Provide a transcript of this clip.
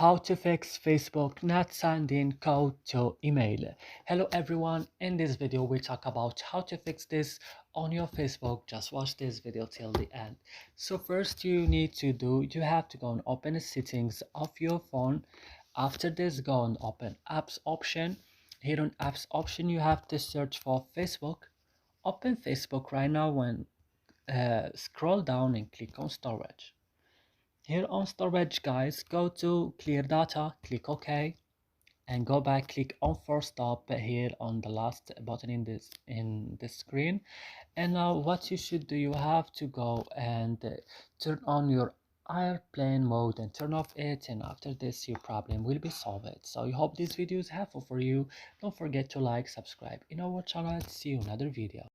How to fix Facebook not sending code to email. Hello everyone, in this video we talk about how to fix this on your Facebook. Just watch this video till the end. So first you have to go and open the settings of your phone. After this, go and open apps option. Here on apps option you have to search for Facebook. Open Facebook right now when scroll down and click on storage. Here on storage, guys, go to clear data, click OK, and go back, click on force stop here on the last button in this screen. And now what you should do, you have to go and turn on your airplane mode and turn off it, and after this your problem will be solved. So I hope this video is helpful for you. Don't forget to like, subscribe in our channel. See you in another video.